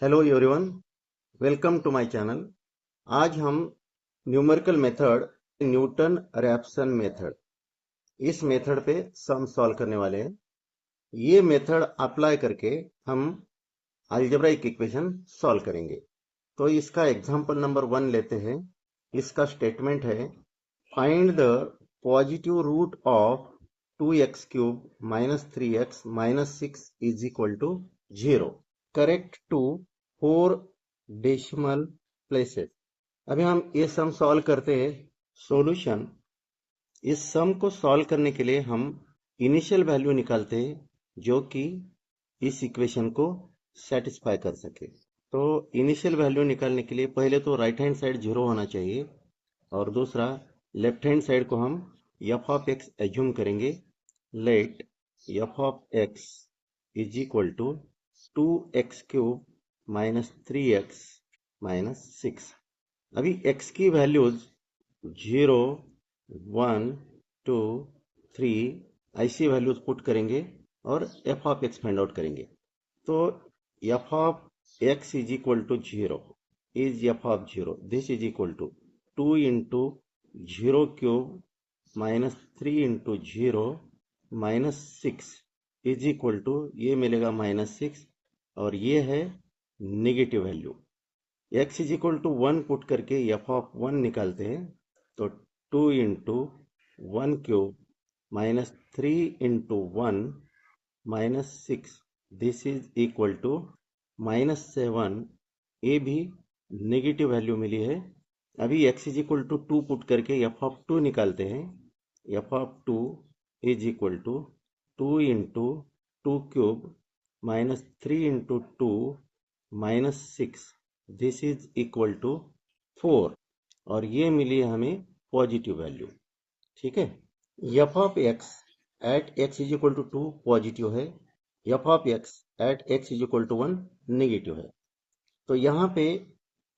Hello everyone, welcome to my channel. आज हम numerical method Newton Raphson method इस method पे सम सॉल्व करने वाले हैं। ये मेथड अप्लाई करके हम अलजेब्राइक इक्वेशन सॉल्व करेंगे। तो इसका एग्जांपल नंबर 1 लेते हैं। इसका स्टेटमेंट है, find the positive root of 2x³ - 3x - 6 is equal to 0 correct to 4 decimal places. अभी हम ये सम सॉल्व करते हैं। सॉल्यूशन, इस सम को सॉल्व करने के लिए हम इनिशियल वैल्यू निकालते हैं जो कि इस इक्वेशन को सेटिस्फाई कर सके। तो इनिशियल वैल्यू निकालने के लिए पहले तो राइट हैंड साइड 0 होना चाहिए और दूसरा लेफ्ट हैंड साइड को हम एफ ऑफ एक्स एज्यूम करेंगे। Let F of x is equal to 2x³ - 3x - 6। अभी x की वैल्यूज 0, 1, 2, 3 ऐसी वैल्यूज पुट करेंगे और F of X find out करेंगे। तो F of x is equal to 0 is F of 0, this is equal to 2 into 0³ - 3 into 0 - 6 is equal to, ये मिलेगा -6 और ये है negative value. x is equal to 1 put करके एफ ऑफ 1 निकालते हैं। तो 2 into 1³ - 3 into 1 - 6 this is equal to -7। ये भी नेगेटिव वैल्यू मिली है। अभी x is equal to 2 put करके एफ ऑफ 2 निकालते हैं। F of 2 is equal to 2 into 2³ - 3 into 2 - 6 this is equal to 4 और ये मिली हमें पॉजिटिव वैल्यू। ठीक है। F of X at X is equal to 2 positive है, F of X at X is equal to 1 negative है। तो यहाँ पे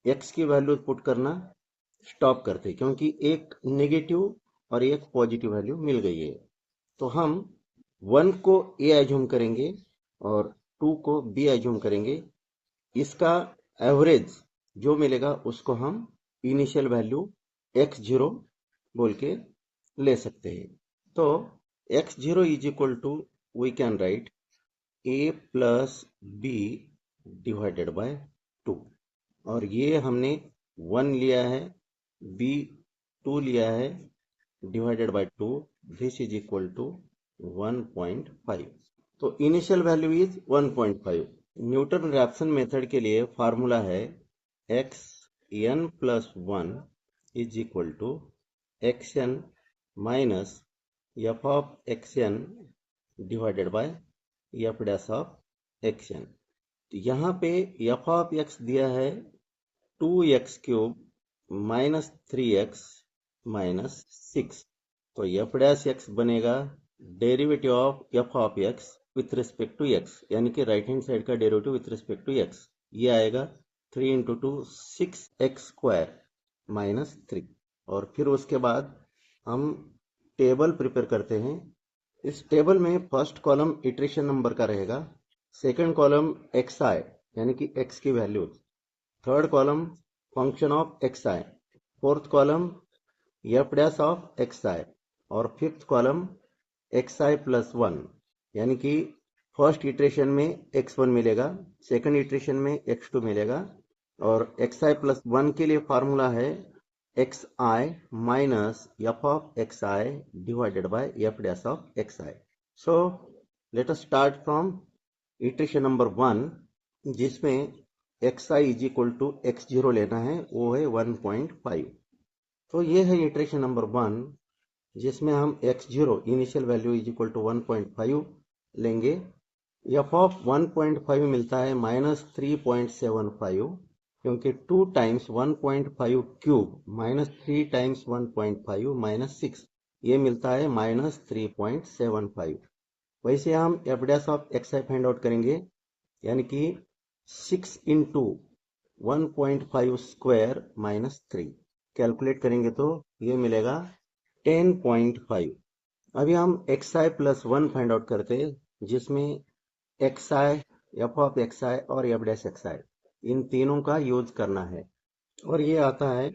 एक्स की वैल्यू पुट करना स्टॉप करते क्योंकि एक नेगेटिव और एक पॉजिटिव वैल्यू मिल गई है। तो हम 1 को ए एज्यूम करेंगे और 2 को बी एज्यूम करेंगे। इसका एवरेज जो मिलेगा उसको हम इनिशियल वैल्यू x0 बोल के ले सकते हैं। तो x0 is equal to, we can write a plus b divided by 2 और ये हमने 1 लिया है, b 2 लिया है divided by 2, this is equal to 1.5। तो initial value is 1.5। Newton Raphson method के लिए फार्मूला है xn plus 1 is equal to xn minus F of xn divided by F dash of xn। तो यहाँ पे एफ ऑफ x दिया है 2x³ - 3x - 6। तो एफ डैश x बनेगा derivative of F of x with respect to x, यानी कि right hand side का derivative with respect to x। ये आएगा 3 इंटू 2 6x² - 3। और फिर उसके बाद हम टेबल प्रिपेयर करते हैं। इस टेबल में फर्स्ट कॉलम इटरेशन नंबर का रहेगा, सेकंड कॉलम xi यानी कि x की values, third column function of xi, fourth column F dash of xi और फिफ्थ कॉलम xi प्लस 1, यानी कि फर्स्ट इटरेशन में x1 मिलेगा, सेकंड इटरेशन में x2 मिलेगा और xi प्लस 1 के लिए फार्मूला है xi minus F of xi divided by F dash of xi। So let us start from iteration number 1 जिसमें xi is equal to x0 लेना है, वो है 1.5। तो ये है इटरेशन नंबर 1 जिसमें हम x0 initial value is equal to 1.5 लेंगे। एफ ऑफ 1.5 मिलता है -3.75 क्योंकि 2 टाइम्स 1.5³ - 3 टाइम्स 1.5 - 6 ये मिलता है -3.75। वैसे हम F dash of xi find out करेंगे, यानी कि 6 इंटू 1.5 स्क्वायर - 3 कैलकुलेट करेंगे तो ये मिलेगा 10.5। अभी हम xi प्लस 1 फाइंड आउट करते हैं जिसमें xi, एफ ऑफ xi और एफ डैश xi। इन तीनों का यूज करना है। और ये आता है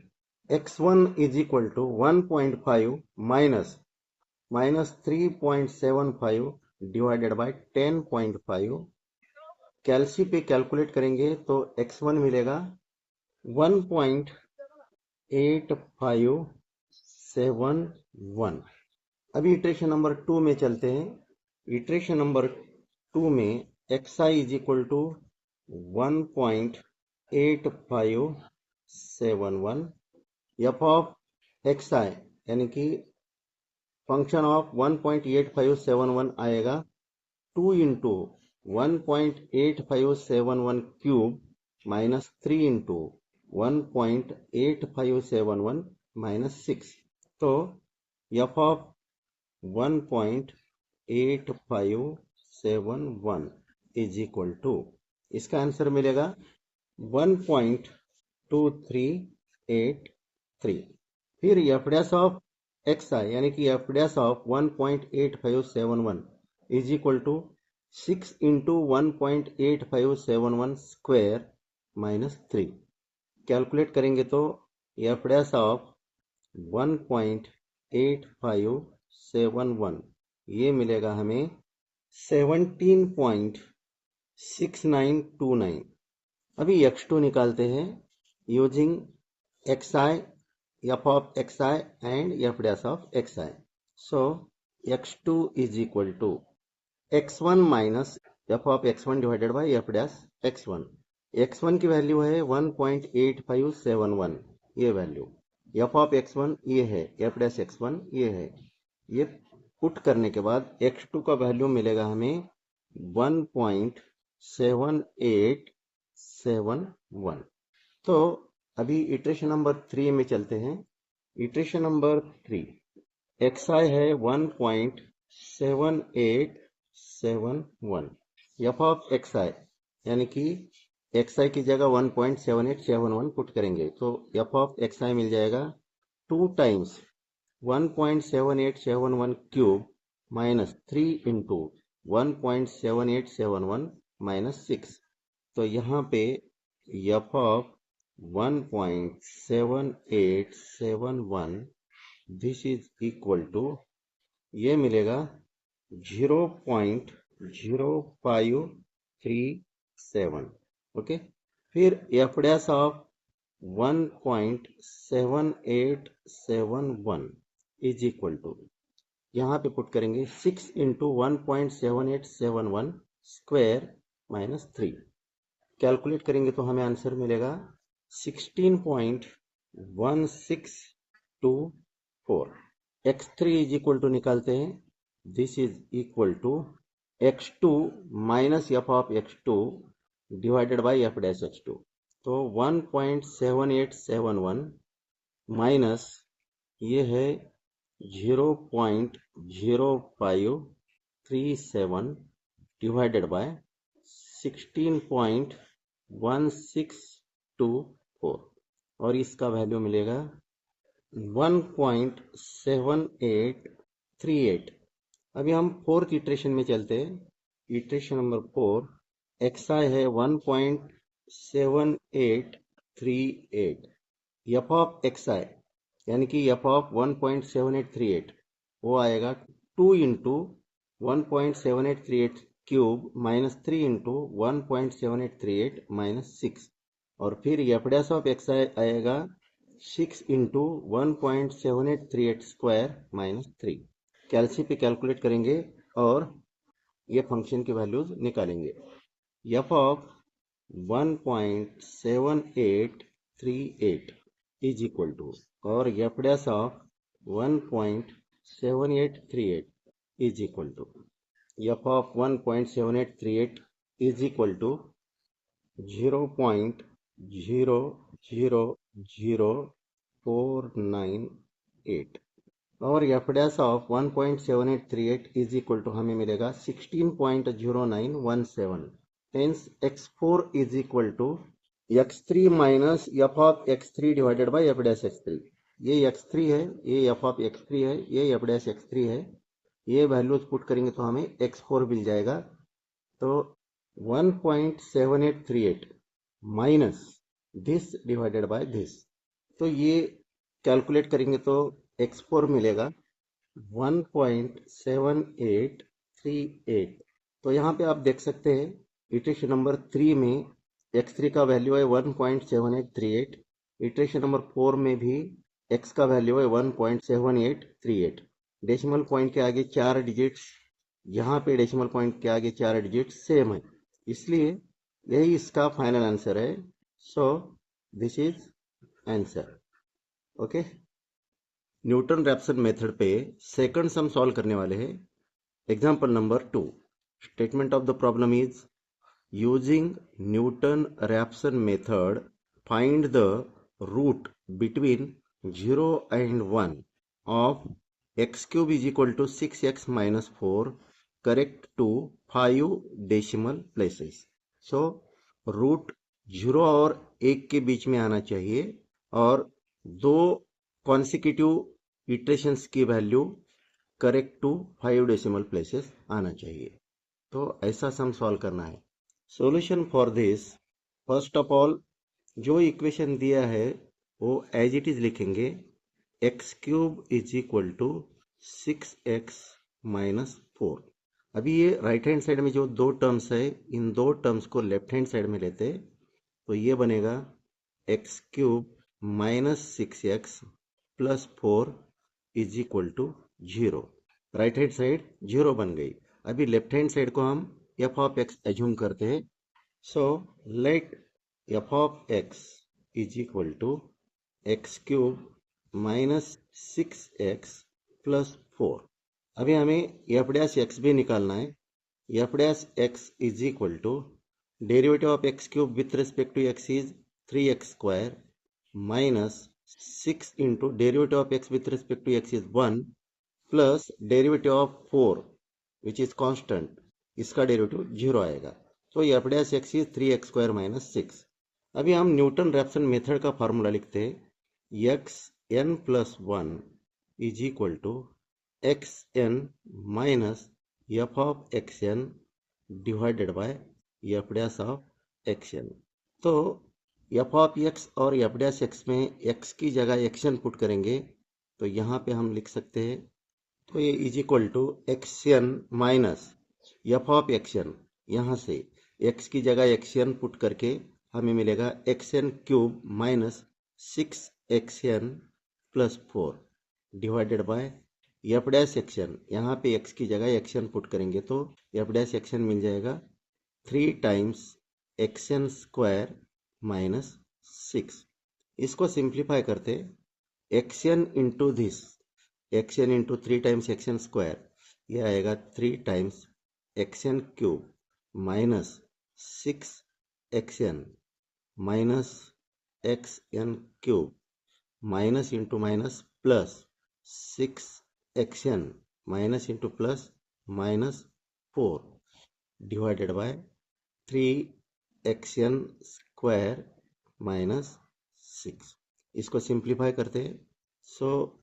x1 is equal to 1.5 minus 3.75 divided by 10.5। Calci पे कैलकुलेट करेंगे तो x1 मिलेगा 1.8571। अभी इटरेशन नंबर 2 में चलते हैं। इटरेशन नंबर 2 में xi is equal to 1.8571, F of xi यानी कि फंक्शन ऑफ 1.8571 आएगा 2 इंटू 1.8571 क्यूब माइनस 3 इंटू 1.8571 माइनस 6। तो F of 1.8571 is equal to, इसका आंसर मिलेगा 1.2383। फिर F dash of X I यानी कि F dash of 1.8571 is equal to 6 into 1.8571 square minus 3। Calculate करेंगे तो एफ डैश ऑफ 1.8571 ये मिलेगा हमें 17.6929। अभी x2 निकालते हैं using xi, f of xi and f dash of xi. So x2 is equal to x1 minus f of x1 divided by f dash x1। x1 की value है 1.8571, ये value. f of x1 ये है, f dash x1 ये है। ये put करने के बाद x2 का वैल्यू मिलेगा हमें 1.7871। तो अभी इटरेशन नंबर 3 में चलते हैं। इटरेशन नंबर 3 xi है 1.7871, f ऑफ xi यानी कि xi की जगह 1.7871 पुट करेंगे तो f ऑफ xi मिल जाएगा 2 times 1.7871 cube minus 3 into 1.7871 minus 6। तो यहाँ पे f of 1.7871 this is equal to, ये मिलेगा 0.0537। ओके, फिर F dash of 1.7871 is equal to, यहाँ पे पुट करेंगे 6 इंटू 1.7871 स्क्वायर माइनस 3। कैलकुलेट करेंगे तो हमें आंसर मिलेगा 16.1624। x3 इज इक्वल टू निकालते हैं, this is equal to x2 minus F of x2 divided by F dash x2। तो 1.7871 माइनस ये है 0.0537 डिवाइडेड बाय 16.1624 और इसका वैल्यू मिलेगा 1.7838। अभी हम फोर्थ इटरेशन में चलते हैं। इटरेशन नंबर 4 xi है 1.7838, एफ ऑफ xi यानी कि एफ ऑफ 1.7838 वो आएगा 2 into 1.7838 cube minus 3 into 1.7838 minus 6 और फिर एफ डैश ऑफ xi आएगा 6 इंटू 1.7838 स्क्वायर माइनस 3। कैलसी पे कैलकुलेट करेंगे और ये फंक्शन की वैल्यूज निकालेंगे। F of 1.7838 is equal to और F dash of 1.7838 is equal to F of 1.7838 is equal to 0.000498 और F dash of 1.7838 is equal to हमें मिलेगा 16.0917। Hence x4 is equal to x3 minus F of x3 divided by F dash x3। ये x3 है, ये F of x3 है, ये F dash x3 है। ये वैल्यूज पुट करेंगे तो हमें x4 मिल जाएगा। तो 1.7838 minus this divided by this. तो ये कैलकुलेट करेंगे तो x4 मिलेगा 1.7838। तो यहाँ पे आप देख सकते हैं इटरेशन नंबर 3 में x3 का वैल्यू है 1.7838। इटरेशन नंबर 4 में भी x का वैल्यू है 1.7838। डेसिमल पॉइंट के आगे 4 डिजिट्स, यहाँ पे डेसिमल पॉइंट के आगे 4 डिजिट्स सेम है, इसलिए यही इसका फाइनल आंसर है। So this is answer. Okay, Newton Raphson method पे सेकंड सम सॉल्व करने वाले हैं। Example number 2। Statement of the problem is using Newton Raphson method find the root between 0 and 1 of x cube is equal to 6x minus 4 correct to 5 decimal places। So root 0 और 1 के बीच में आना चाहिए और दो कॉन्सिक्यूटिव इटरेशंस की value correct to 5 decimal places आना चाहिए। तो ऐसा सम सॉल्व करना है। Solution for this, first of all जो इक्वेशन दिया है वो एज इट इज लिखेंगे। X cube is equal to 6x minus 4। अभी ये राइट हैंड साइड में जो दो टर्म्स है, इन दो टर्म्स को लेफ्ट हैंड साइड में लेते तो ये बनेगा X cube minus 6x plus 4 is equal to 0। Right hand side 0 बन गई। अभी लेफ्ट हैंड साइड को हम एफ ऑफ एक्स एज्यूम करते हैं। So let F of x is equal to X cube minus 6x plus 4। अभी हमें F dash X भी निकालना है। F dash x is equal to derivative of X cube with respect to X is 3x square minus 6 into derivative of X with respect to X is 1 plus derivative of 4 which is constant, इसका derivative 0 आएगा। तो F dash x is 3x square minus 6। अभी हम Newton Raphson method का formula लिखते हैं। X N plus 1 is equal to X N minus F of X N divided by F dash of X N. तो F of X और F dash X में X की जगह x N put करेंगे तो यहाँ पे हम लिख सकते हैं, तो ये is equal to X N minus F of X N. यहाँ से एक्स की जगह एक्स एन पुट करके हमें मिलेगा X N cube minus 6x N plus 4 divided by F dash x N. यहाँ पे एक्स की जगह एक्स एन पुट करेंगे तो एफ डैश एक्स एन मिल जाएगा 3 times x n square minus 6। इसको सिंप्लीफाई करते x n into this, x n into 3 times x n square, यह आएगा 3 times x N cube minus 6x n minus x N cube minus into minus plus 6x n minus into plus minus 4 divided by 3x n square minus 6। इसको simplify करते हैं। So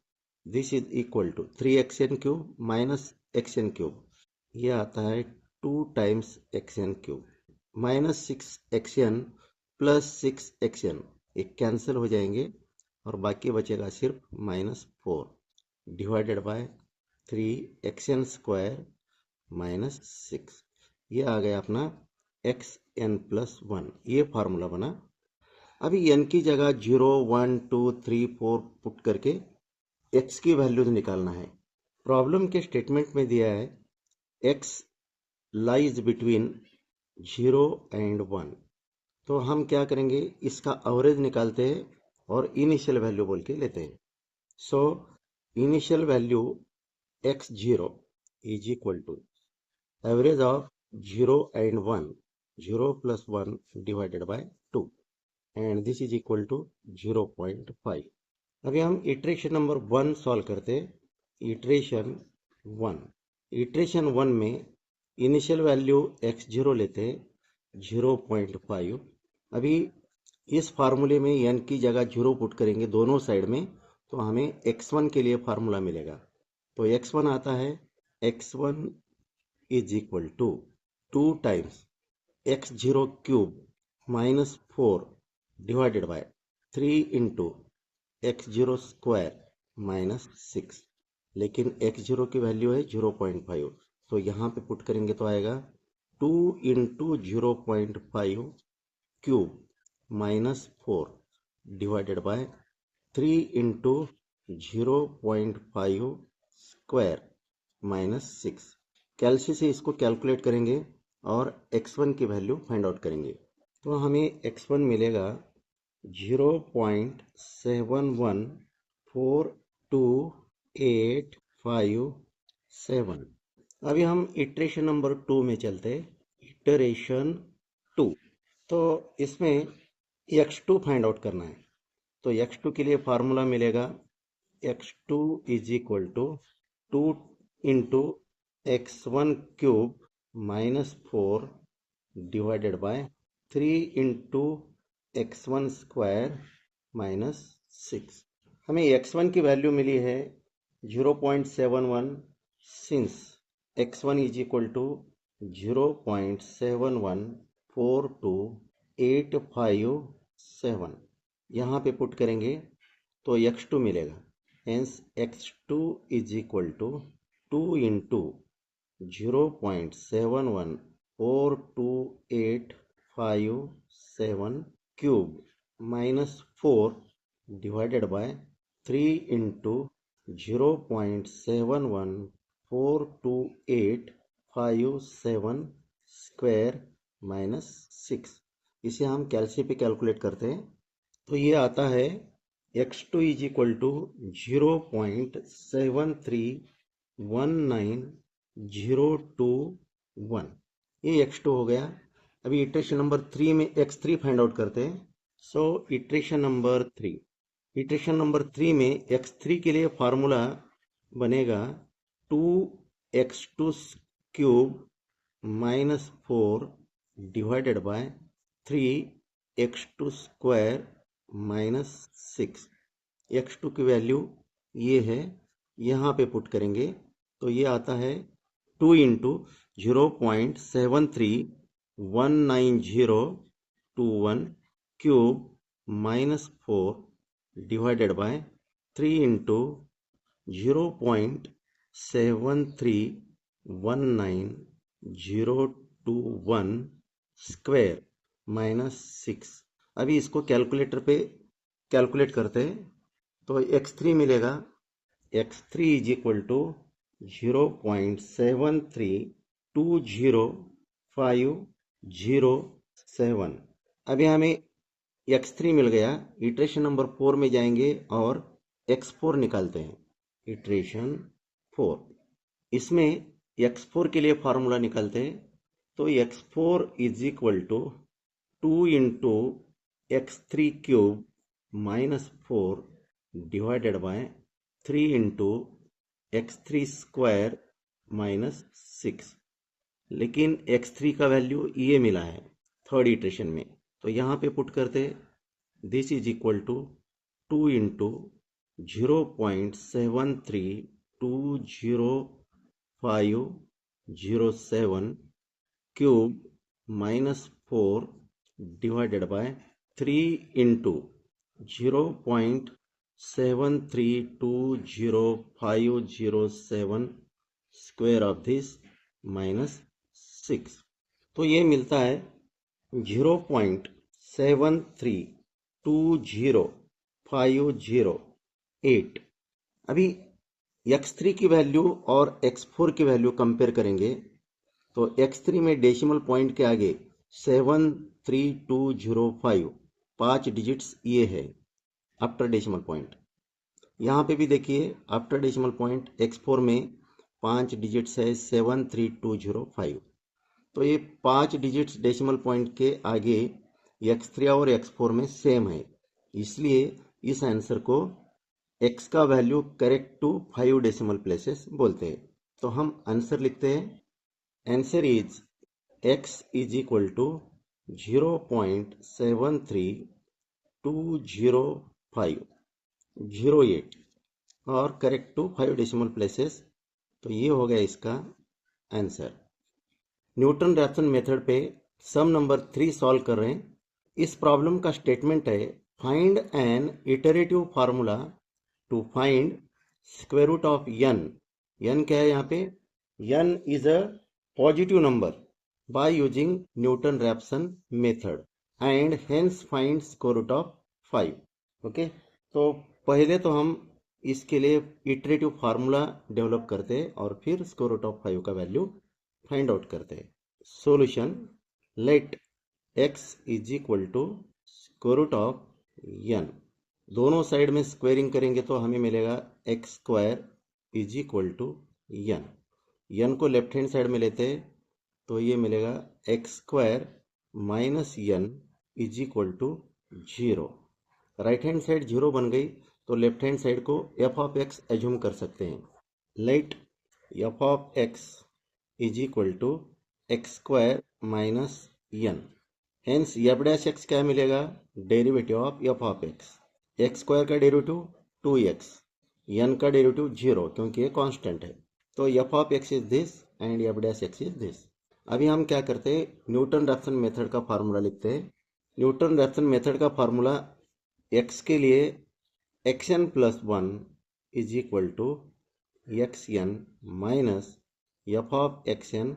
this is equal to 3x n cube minus x N cube, ये आता है 2 times x N cube minus 6x N plus 6x n, ये cancel हो जाएंगे और बाकी बचेगा सिर्फ minus 4 divided by 3x n square minus 6। ये आ गया अपना एक्स एन प्लस 1, ये फार्मूला बना। अभी एन की जगह 0, 1, 2, 3, 4 पुट करके एक्स की वैल्यूज निकालना है। प्रॉब्लम के स्टेटमेंट में दिया है एक्स लाइज बिटवीन 0 and 1। तो हम क्या करेंगे, इसका एवरेज निकालते हैं और इनिशियल वैल्यू बोल के लेते हैं। So initial value x0 is equal to average of 0 and 1, 0 plus 1 divided by 2 and this is equal to 0.5। अभी हम इटरेशन नंबर 1 सॉल्व करते हैं। इटरेशन 1 में इनिशियल वैल्यू x0 लेते हैं 0.5। अभी इस फार्मूले में n की जगह 0 पुट करेंगे दोनों साइड में तो हमें x1 के लिए फार्मूला मिलेगा। तो x1 आता है x1 is equal to 2 times x0 cube -4 divided by 3 into x0 square -6, लेकिन x0 की वैल्यू है 0.5, तो यहाँ पे पुट करेंगे तो आएगा 2 into 0.5 cube -4 divided by 3 into 0.5 square -6। कैलसी से इसको कैलकुलेट करेंगे और x1 की वैल्यू फाइंड आउट करेंगे, तो हमें x1 मिलेगा 0.71428557। अभी हम इटरेशन नंबर 2 में चलते हैं। इटरेशन 2, तो इसमें x2 फाइंड आउट करना है। तो x2 के लिए फार्मूला मिलेगा x2 is equal to 2 into x1 cube -4 divided by 3 into x1 square -6। हमें x1 की वैल्यू मिली है 0.71, since x1 is equal to 0.71428557। यहाँ पे पुट करेंगे तो x2 मिलेगा, hence x2 is equal to 2 into 0.71428557 cube -4 divided by 3 into 0.71428557 square -6। इसे हम कैलसी पे कैलकुलेट करते हैं, तो ये आता है x2 इज इक्वल टू 0.73190221। ये x2 हो गया। अभी इटरेशन नंबर 3 में x3 फाइंड आउट करते हैं। सो इटरेशन नंबर 3 में x3 के लिए फार्मूला बनेगा 2x2 cube -4 divided bye 3x2 square -6। x2 की वैल्यू ये है, यहाँ पे पुट करेंगे तो ये आता है 2 into 0.73190221 cube -4 divided by 3 into 0.73190221 square -6। अभी इसको कैलकुलेटर पे कैलकुलेट करते हैं, तो x3 मिलेगा, x3 इज इक्वल टू 0.73205007। अभी हमें x3 मिल गया। इटरेशन नंबर 4 में जाएंगे और x4 निकालते हैं। इटरेशन 4, इसमें x4 के लिए फार्मूला निकालते हैं, तो x4 is equal to 2 into x3 cube -4 divided by 3 into x3 square -6, लेकिन x3 का वैल्यू ये मिला है थर्ड इटरेशन में, तो यहाँ पे पुट करते this is equal to 2 into 0.73205007 cube -4 divided by 3 into 0.73205007 square of this -6। तो ये मिलता है 0.73205008। अभी x3 की वैल्यू और x4 की वैल्यू कंपेयर करेंगे, तो x3 में डेसिमल पॉइंट के आगे 73205 5 डिजिट्स ये है आफ्टर डेसिमल पॉइंट। यहाँ पे भी देखिए आफ्टर डेसिमल पॉइंट x4 में 5 डिजिट्स है 73205, तो ये 5 डिजिट्स डेसिमल पॉइंट के आगे x3 और x4 में सेम है, इसलिए इस आंसर को x का value correct to 5 decimal places बोलते हैं। तो हम आंसर लिखते हैं, answer is x is equal to 0.7320508 और करेक्ट टू 5 डेसिमल प्लेसेस। तो ये हो गया इसका आंसर। न्यूटन रैप्सन मेथड पे सम नंबर 3 सॉल्व कर रहे हैं। इस प्रॉब्लम का स्टेटमेंट है find an iterative formula to find square root of n। n क्या है यहाँ पे? n is a positive number by using Newton Raphson method and hence find square root of 5। Okay, तो पहले तो हम इसके लिए इटरेटिव फार्मूला डेवलप करते हैं और फिर स्क्वायर रूट ऑफ 5 का वैल्यू फाइंड आउट करते हैं। Solution, let x is equal to square root of n। दोनों साइड में स्क्वायरिंग करेंगे तो हमें मिलेगा x square is equal to n को लेफ्ट हैंड साइड में लेते हैं तो ये मिलेगा x square minus n is equal to 0। Right hand side 0 बन गई तो लेफ्ट हैंड साइड को f ऑफ x एज्यूम कर सकते हैं। Let f of x is equal to x square minus n। Hence f dash x क्या मिलेगा? Derivative of F of x. X square का डेरिवेटिव 2x, n का derivative 0 क्योंकि ये कांस्टेंट है। तो F of x is this and f dash x is this. अभी हम क्या करते हैं, न्यूटन रैप्सन मेथड का फार्मूला लिखते हैं। न्यूटन रैप्सन मेथड का फार्मूला x के लिए xn plus 1 is equal to xn minus F of xn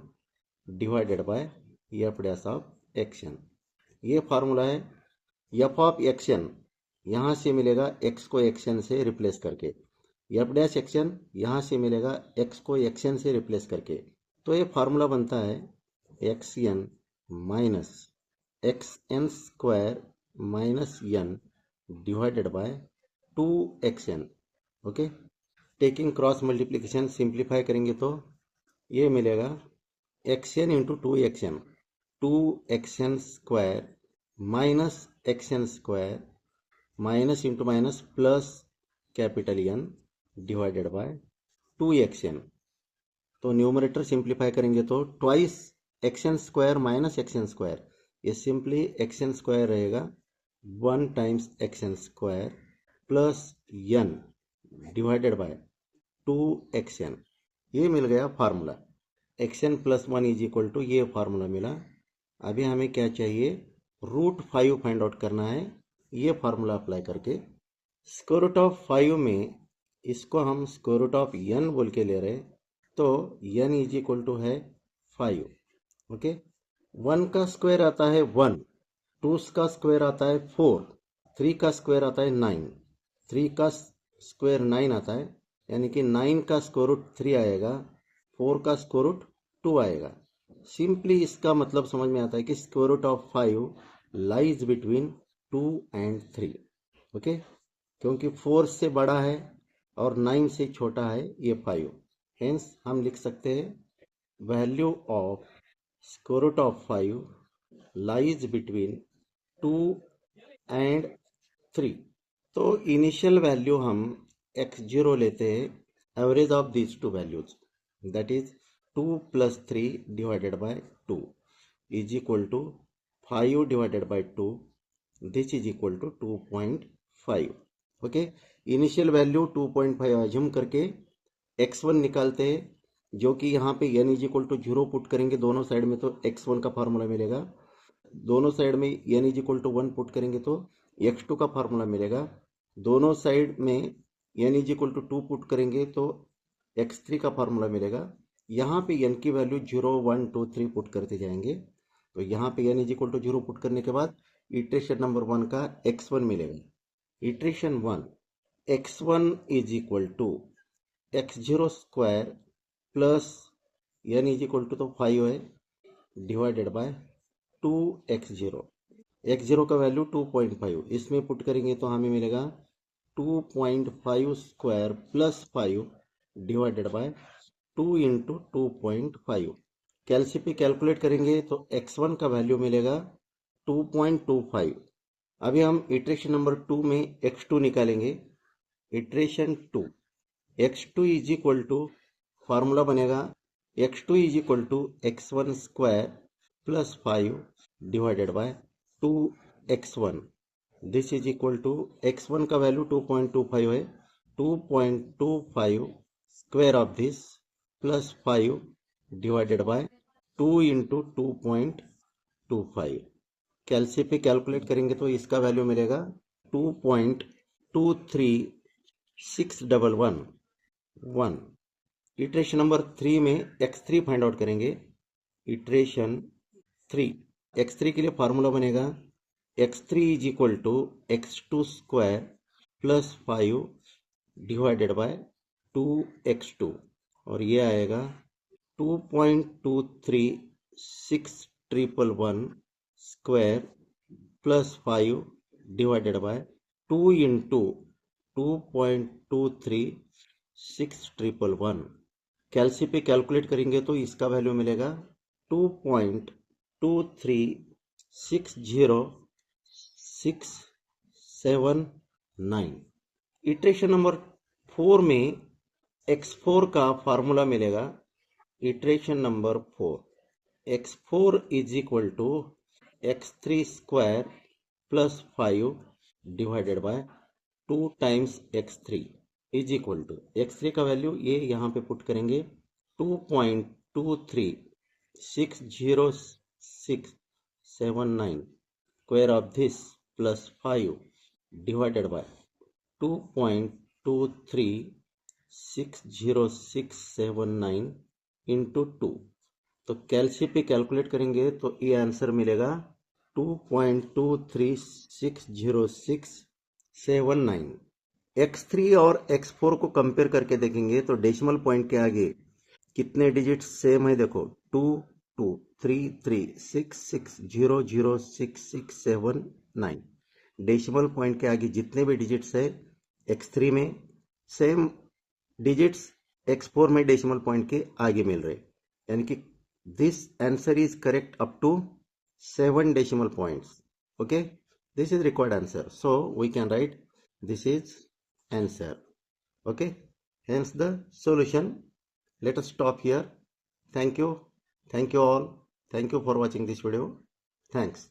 divided by F dash of xn। ये फार्मूला है। एफ ऑफ xn यहाँ से मिलेगा x को xn से रिप्लेस करके, एफ डैश xn यहाँ से मिलेगा x को xn से रिप्लेस करके। तो ये फार्मूला बनता है xn minus xn square minus n divided by 2xn। Okay, taking cross multiplication simplify करेंगे तो ये मिलेगा xn into 2xn, 2xn square minus xn square minus into minus plus capital N divided by 2xn। तो numerator simplify करेंगे तो twice xn square minus xn square, ये simply xn square रहेगा 1 times xn square plus n divided by 2xn। ये मिल गया formula. xn plus 1 is equal to ये formula मिला। अभी हमें क्या चाहिए, रूट 5 फाइंड आउट करना है। ये फार्मूला अप्लाई करके स्क्वायर रूट ऑफ 5 में इसको हम स्क्वायर रूट ऑफ n बोल के ले रहे, तो n इज इक्वल टू है 5। ओके, 1 का स्क्वायर आता है 1, 2 का स्क्वायर आता है 4, 3 का स्क्वायर आता है 9, 3 का स्क्वायर 9 आता है, यानी कि 9 का स्क्वायर रूट 3 आएगा, 4 का स्क्वायर रूट 2 आएगा। सिंपली इसका मतलब समझ में आता है कि square root of 5 lies between 2 and 3। Okay, क्योंकि 4 से बड़ा है और 9 से छोटा है ये 5। हेंस हम लिख सकते हैं value of square root of 5 lies between 2 and 3। तो इनिशियल वैल्यू हम x0 लेते हैं, average of these two values, that is 2 plus 3 divided by 2 is equal to 5 divided by 2, this is equal to 2.5। Okay, initial value 2.5 assume करके x1 निकालते हैं, जो कि यहाँ पे n is equal to 0 put करेंगे दोनों साइड में तो x1 का फार्मूला मिलेगा। दोनों साइड में n is equal to 1 put करेंगे तो x2 का फार्मूला मिलेगा। दोनों साइड में n is equal to 2 put करेंगे तो x3 का फार्मूला मिलेगा। यहाँ पे n की वैल्यू 0, 1, 2, 3 पुट करते जाएंगे, तो यहाँ पे n is equal to 0 put करने के बाद इटरेशन नंबर 1 का x1 मिलेगा। Iteration 1 x1 is equal to x0 square plus n is equal to तो 5 है डिवाइडेड बाय 2x0। x0 का वैल्यू 2.5, इसमें पुट करेंगे तो हमें मिलेगा 2.5 square plus 5 divided by 2 into 2.5। कैलसीपी कैलकुलेट करेंगे तो x1 का वैल्यू मिलेगा 2.25। अभी हम इटरेशन नंबर 2 में x2 निकालेंगे। Iteration 2 x2 is equal to formula बनेगा x2 is equal to x1 square plus 5 divided by 2x1, this is equal to x1 का वैल्यू 2.25 है, 2.25 square of this plus 5 divided by 2 into 2.25। Calci पे calculate करेंगे तो इसका value मिलेगा 2.23611 iteration number 3 में x3 find out करेंगे। Iteration 3 x3 के लिए फार्मूला बनेगा x3 is equal to x2 square plus 5 divided by 2x2 और ये आएगा 2.23611 square plus 5 divided by 2 into 2.23611 calci पे कैलकुलेट करेंगे तो इसका वैल्यू मिलेगा 2.2360679। इटरेशन नंबर 4 में x4 का फार्मूला मिलेगा। Iteration number 4 x4 is equal to x3 square plus 5 divided by 2 times x3 is equal to x3 का वैल्यू ये यहाँ पे पुट करेंगे 2.2360679 square of this plus 5 divided by 2.2360679 into 2। तो कैलसी पे कैलकुलेट करेंगे तो ये आंसर मिलेगा 2.2360679। x3 और x4 को कंपेयर करके देखेंगे तो डेसिमल पॉइंट के आगे कितने डिजिट सेम है देखो 2 2 3 3 6 6 0 0 6 6 7 9। डेसिमल पॉइंट के आगे जितने भी डिजिट्स है x3 में सेम डिजिट्स x4 में डेसिमल पॉइंट के आगे मिल रहे, यानी कि this answer is correct up to 7 decimal points. Okay, this is required answer, so we can write this is answer. Okay, hence the solution. Let us stop here. Thank you all, thank you for watching this video. Thanks.